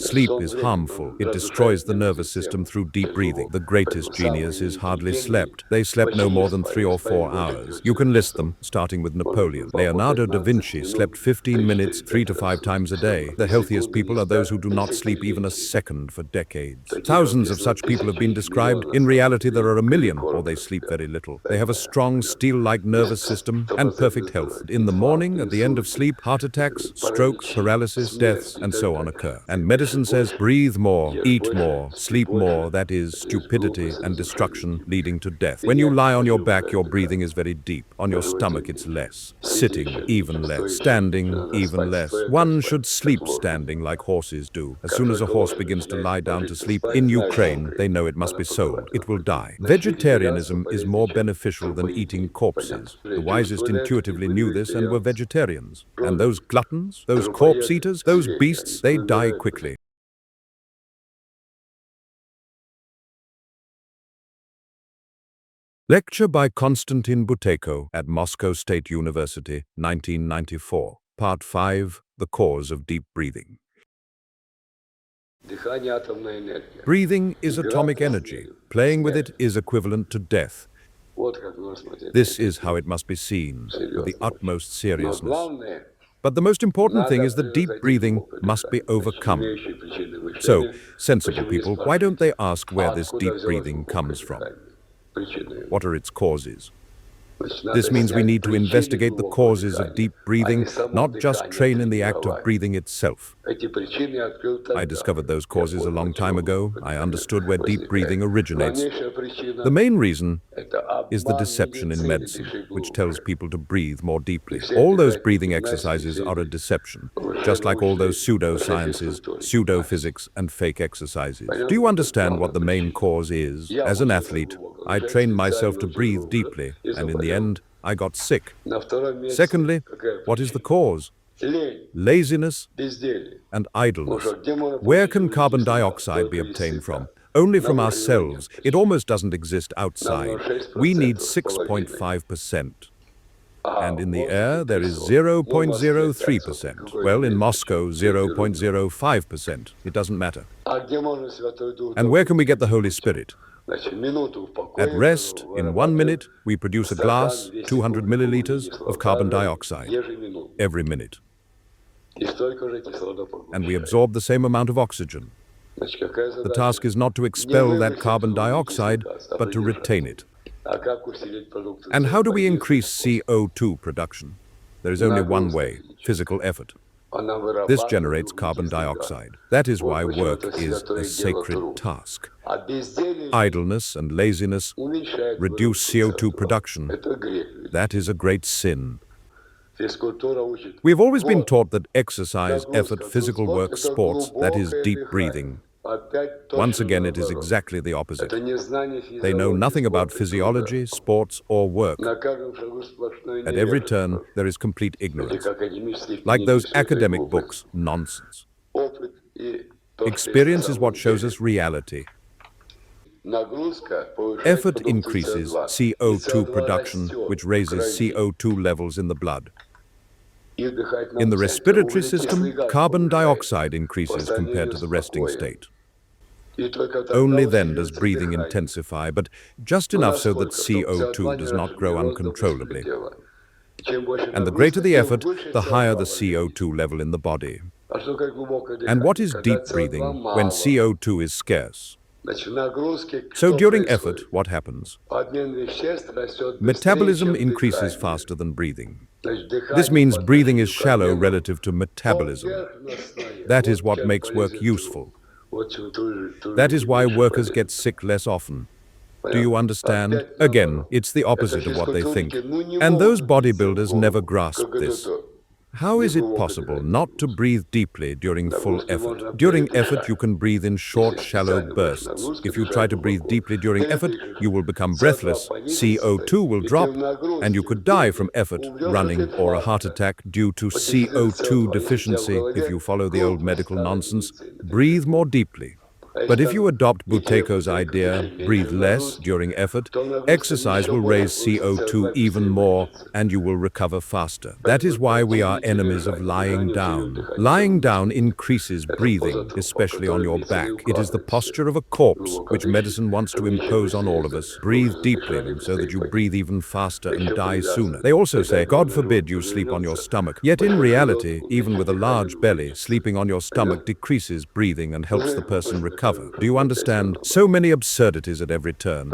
Sleep is harmful. It destroys the nervous system through deep breathing. The greatest geniuses hardly slept. They slept no more than 3 or 4 hours. You can list them, starting with Napoleon. Leonardo da Vinci slept 15 minutes 3 to 5 times a day. The healthiest people are those who do not sleep even a second for decades. Thousands of such people have been described. In reality, there are a million, or they sleep very little. They have a strong, steel-like nervous system and perfect health. In the morning, at the end of sleep, heart attacks, strokes, paralysis, deaths, and so on occur. And medicine says, breathe more, eat more, sleep more. That is stupidity and destruction leading to death. When you lie on your back, your breathing is very deep. On your stomach, it's less. Sitting, even less. Standing, even less. One should sleep standing like horses do. As soon as a horse begins to lie down to sleep, in Ukraine, they know it must be sold. It will die. Vegetarianism is more beneficial than eating corpses. The wisest intuitively knew this and were vegetarians. And those gluttons, those corpse eaters, those beasts, they die quickly. Lecture by Konstantin Buteyko at Moscow State University, 1994. Part 5, The Cause of Deep Breathing. Breathing is atomic energy. Playing with it is equivalent to death. This is how it must be seen, with the utmost seriousness. But the most important thing is that deep breathing must be overcome. So, sensible people, why don't they ask where this deep breathing comes from? What are its causes? This means we need to investigate the causes of deep breathing, not just train in the act of breathing itself. I discovered those causes a long time ago. I understood where deep breathing originates. The main reason is the deception in medicine, which tells people to breathe more deeply. All those breathing exercises are a deception, just like all those pseudosciences, pseudo-physics, and fake exercises. Do you understand what the main cause is? As an athlete, I trained myself to breathe deeply, and in the end, I got sick. Secondly, what is the cause? Laziness and idleness. Where can carbon dioxide be obtained from? Only from ourselves. It almost doesn't exist outside. We need 6.5%. And in the air, there is 0.03%. Well, in Moscow, 0.05%. It doesn't matter. And where can we get the Holy Spirit? At rest, in 1 minute, we produce a glass, 200 milliliters of carbon dioxide every minute. And we absorb the same amount of oxygen. The task is not to expel that carbon dioxide, but to retain it. And how do we increase CO2 production? There is only one way: physical effort. This generates carbon dioxide. That is why work is a sacred task. Idleness and laziness reduce CO2 production. That is a great sin. We have always been taught that exercise, effort, physical work, sports, that is deep breathing. Once again, it is exactly the opposite. They know nothing about physiology, sports, or work. At every turn, there is complete ignorance. Like those academic books, nonsense. Experience is what shows us reality. Effort increases CO2 production, which raises CO2 levels in the blood. In the respiratory system, carbon dioxide increases compared to the resting state. Only then does breathing intensify, but just enough so that CO2 does not grow uncontrollably. And the greater the effort, the higher the CO2 level in the body. And what is deep breathing when CO2 is scarce? So during effort, what happens? Metabolism increases faster than breathing. This means breathing is shallow relative to metabolism. That is what makes work useful. That is why workers get sick less often. Do you understand? Again, it's the opposite of what they think. And those bodybuilders never grasp this. How is it possible not to breathe deeply during full effort? During effort, you can breathe in short, shallow bursts. If you try to breathe deeply during effort, you will become breathless, CO2 will drop, and you could die from effort, running, or a heart attack due to CO2 deficiency if you follow the old medical nonsense. Breathe more deeply. But if you adopt Buteyko's idea, breathe less during effort, exercise will raise CO2 even more and you will recover faster. That is why we are enemies of lying down. Lying down increases breathing, especially on your back. It is the posture of a corpse, which medicine wants to impose on all of us. Breathe deeply so that you breathe even faster and die sooner. They also say, God forbid you sleep on your stomach. Yet in reality, even with a large belly, sleeping on your stomach decreases breathing and helps the person recover. Do you understand? So many absurdities at every turn.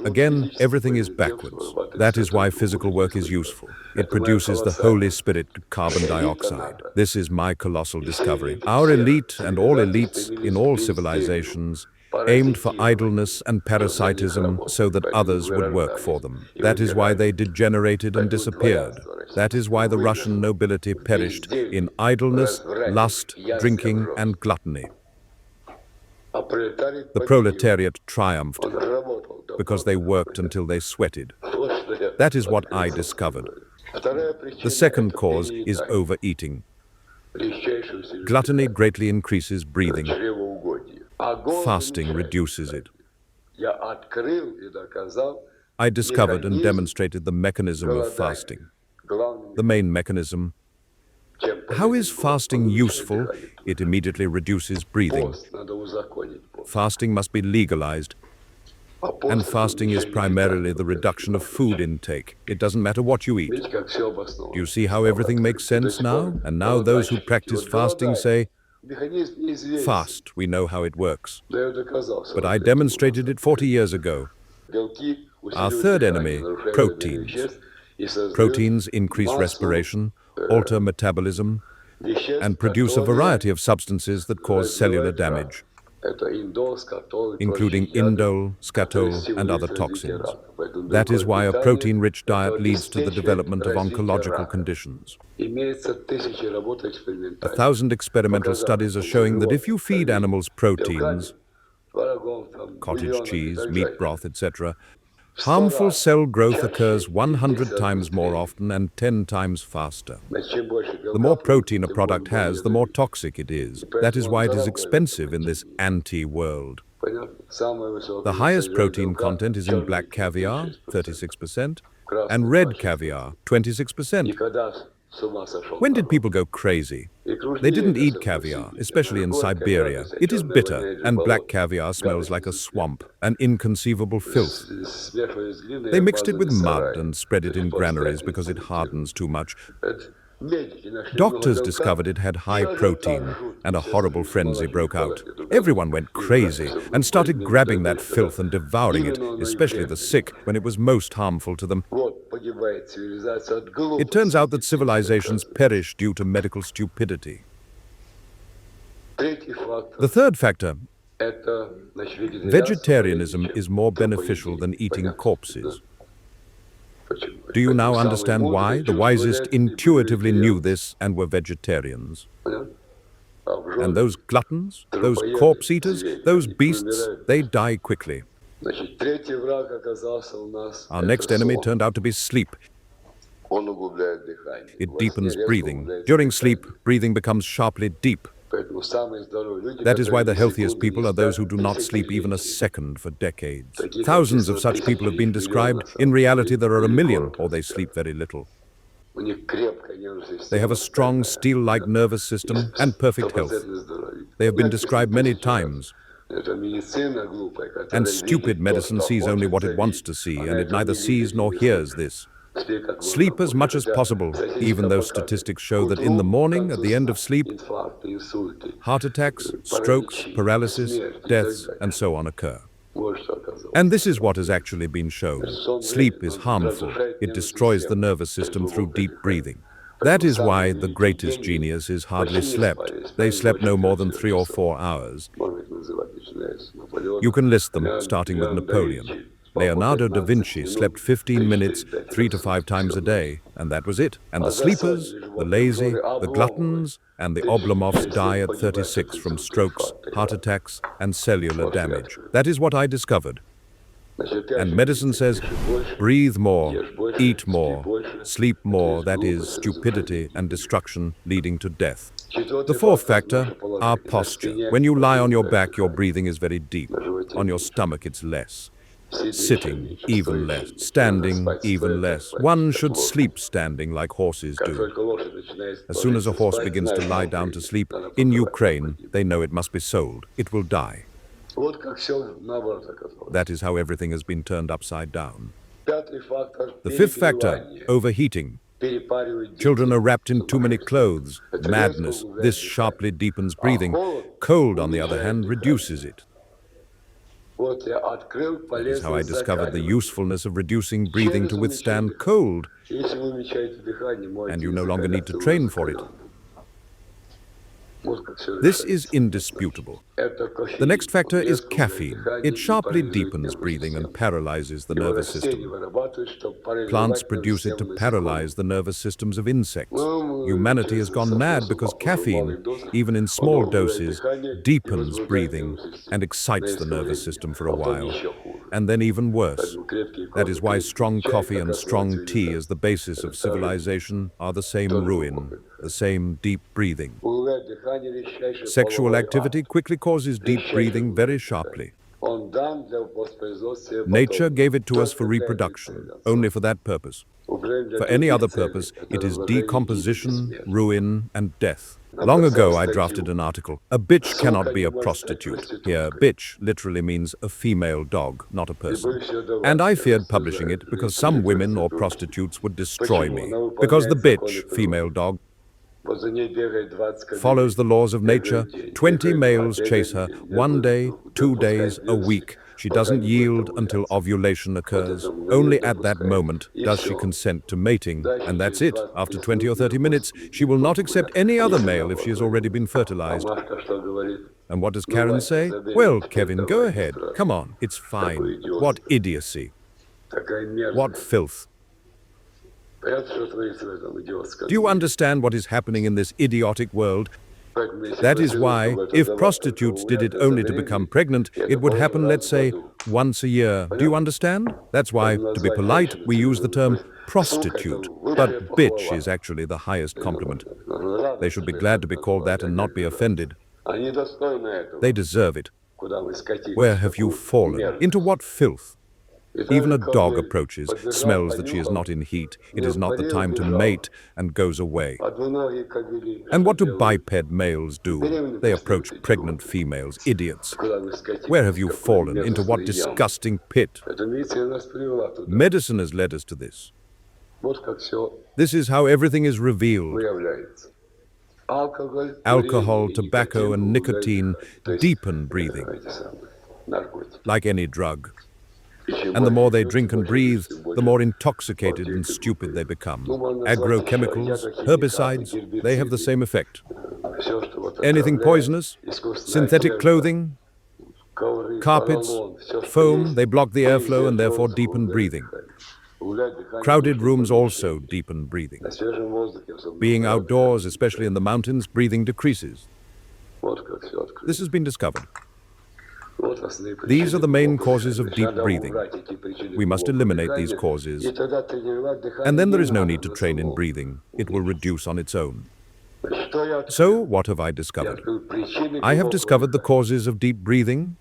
Again, everything is backwards. That is why physical work is useful. It produces the Holy Spirit, carbon dioxide. This is my colossal discovery. Our elite and all elites in all civilizations aimed for idleness and parasitism so that others would work for them. That is why they degenerated and disappeared. That is why the Russian nobility perished in idleness, lust, drinking, and gluttony. The proletariat triumphed because they worked until they sweated. That is what I discovered. The second cause is overeating. Gluttony greatly increases breathing. Fasting reduces it. I discovered and demonstrated the mechanism of fasting. The main mechanism. How is fasting useful? It immediately reduces breathing. Fasting must be legalized. And fasting is primarily the reduction of food intake. It doesn't matter what you eat. Do you see how everything makes sense now? And now those who practice fasting say, fast, we know how it works. But I demonstrated it 40 years ago. Our third enemy, proteins. Proteins increase respiration, alter metabolism, and produce a variety of substances that cause cellular damage, including indole, scatol, and other toxins. That is why a protein-rich diet leads to the development of oncological conditions. 1,000 experimental studies are showing that if you feed animals proteins, cottage cheese, meat broth, etc., harmful cell growth occurs 100 times more often and 10 times faster. The more protein a product has, the more toxic it is. That is why it is expensive in this anti-world. The highest protein content is in black caviar, 36%, and red caviar, 26%. When did people go crazy? They didn't eat caviar, especially in Siberia. It is bitter, and black caviar smells like a swamp, an inconceivable filth. They mixed it with mud and spread it in granaries because it hardens too much. Doctors discovered it had high protein, and a horrible frenzy broke out. Everyone went crazy and started grabbing that filth and devouring it, especially the sick, when it was most harmful to them. It turns out that civilizations perish due to medical stupidity. The third factor, vegetarianism is more beneficial than eating corpses. Do you now understand why? The wisest intuitively knew this and were vegetarians. And those gluttons, those corpse eaters, those beasts, they die quickly. Our next enemy turned out to be sleep. It deepens breathing. During sleep, breathing becomes sharply deep. That is why the healthiest people are those who do not sleep even a second for decades. Thousands of such people have been described. In reality, there are 1 million, or they sleep very little. They have a strong, steel-like nervous system and perfect health. They have been described many times. And stupid medicine sees only what it wants to see, and it neither sees nor hears this. Sleep as much as possible, even though statistics show that in the morning, at the end of sleep, heart attacks, strokes, paralysis, deaths, and so on occur. And this is what has actually been shown. Sleep is harmful. It destroys the nervous system through deep breathing. That is why the greatest geniuses hardly slept. They slept no more than 3 or 4 hours. You can list them, starting with Napoleon. Leonardo da Vinci slept 15 minutes, 3 to 5 times a day, and that was it. And the sleepers, the lazy, the gluttons, and the Oblomovs die at 36 from strokes, heart attacks, and cellular damage. That is what I discovered. And medicine says, breathe more, eat more, sleep more, that is stupidity and destruction leading to death. The fourth factor, our posture. When you lie on your back, your breathing is very deep. On your stomach, it's less. Sitting, even less. Standing, even less. One should sleep standing like horses do. As soon as a horse begins to lie down to sleep, in Ukraine, they know it must be sold. It will die. That is how everything has been turned upside down. The fifth factor, overheating. Children are wrapped in too many clothes. Madness. This sharply deepens breathing. Cold, on the other hand, reduces it. That is how I discovered the usefulness of reducing breathing to withstand cold, and you no longer need to train for it. This is indisputable. The next factor is caffeine. It sharply deepens breathing and paralyzes the nervous system. Plants produce it to paralyze the nervous systems of insects. Humanity has gone mad because caffeine, even in small doses, deepens breathing and excites the nervous system for a while. And then even worse. That is why strong coffee and strong tea as the basis of civilization are the same ruin, the same deep breathing. Sexual activity quickly causes deep breathing very sharply. Nature gave it to us for reproduction, only for that purpose. For any other purpose, it is decomposition, ruin, and death. Long ago, I drafted an article, "A bitch cannot be a prostitute." Here, bitch literally means a female dog, not a person. And I feared publishing it because some women or prostitutes would destroy me. Because the bitch, female dog, follows the laws of nature. 20 males chase her, 1 day, 2 days, a week. She doesn't yield until ovulation occurs. Only at that moment does she consent to mating, and that's it. After 20 or 30 minutes, she will not accept any other male if she has already been fertilized. And what does Karen say? Well, Kevin, go ahead. Come on, it's fine. What idiocy. What filth. Do you understand what is happening in this idiotic world? That is why, if prostitutes did it only to become pregnant, it would happen, let's say, once a year. Do you understand? That's why, to be polite, we use the term prostitute. But bitch is actually the highest compliment. They should be glad to be called that and not be offended. They deserve it. Where have you fallen? Into what filth? Even a dog approaches, smells that she is not in heat, it is not the time to mate, and goes away. And what do biped males do? They approach pregnant females, idiots. Where have you fallen? Into what disgusting pit? Medicine has led us to this. This is how everything is revealed. Alcohol, tobacco, and nicotine deepen breathing, like any drug. And the more they drink and breathe, the more intoxicated and stupid they become. Agrochemicals, herbicides, they have the same effect. Anything poisonous, synthetic clothing, carpets, foam, they block the airflow and therefore deepen breathing. Crowded rooms also deepen breathing. Being outdoors, especially in the mountains, breathing decreases. This has been discovered. These are the main causes of deep breathing. We must eliminate these causes, and then there is no need to train in breathing. It will reduce on its own. So, what have I discovered? I have discovered the causes of deep breathing.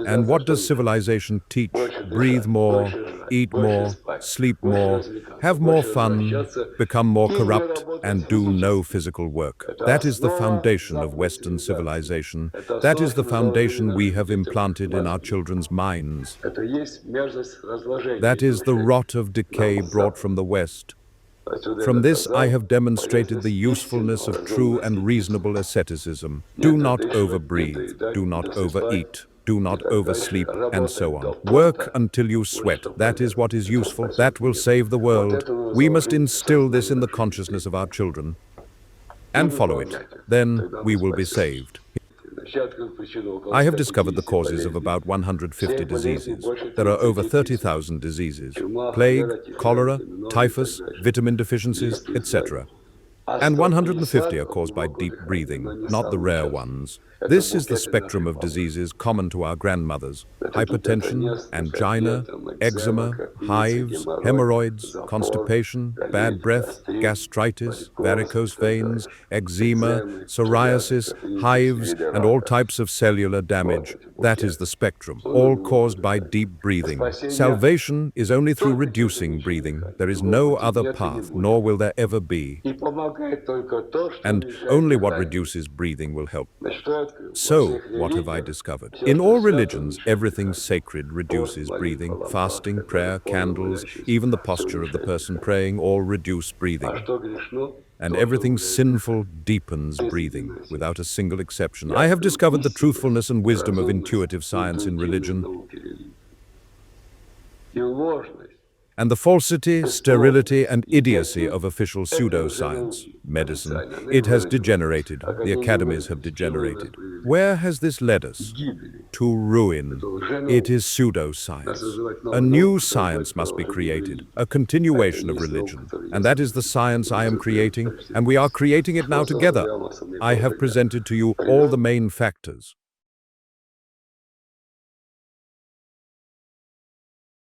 And what does civilization teach? Breathe more, eat more, sleep more, have more fun, become more corrupt, and do no physical work. That is the foundation of Western civilization. That is the foundation we have implanted in our children's minds. That is the rot of decay brought from the West. From this I have demonstrated the usefulness of true and reasonable asceticism. Do not overbreathe, do not overeat, do not oversleep, and so on. Work until you sweat. That is what is useful. That will save the world. We must instill this in the consciousness of our children and follow it. Then we will be saved. I have discovered the causes of about 150 diseases. There are over 30,000 diseases: plague, cholera, typhus, vitamin deficiencies, etc. and 150 are caused by deep breathing, not the rare ones. This is the spectrum of diseases common to our grandmothers: hypertension, angina, eczema, hives, hemorrhoids, constipation, bad breath, gastritis, varicose veins, eczema, psoriasis, hives, and all types of cellular damage. That is the spectrum, all caused by deep breathing. Salvation is only through reducing breathing. There is no other path, nor will there ever be. And only what reduces breathing will help. So, what have I discovered? In all religions, everything sacred reduces breathing. Fasting, prayer, candles, even the posture of the person praying, all reduce breathing. And everything sinful deepens breathing, without a single exception. I have discovered the truthfulness and wisdom of intuitive science in religion, and the falsity, sterility, and idiocy of official pseudoscience, medicine. It has degenerated. The academies have degenerated. Where has this led us? To ruin. It is pseudoscience. A new science must be created, a continuation of religion. And that is the science I am creating, and we are creating it now together. I have presented to you all the main factors.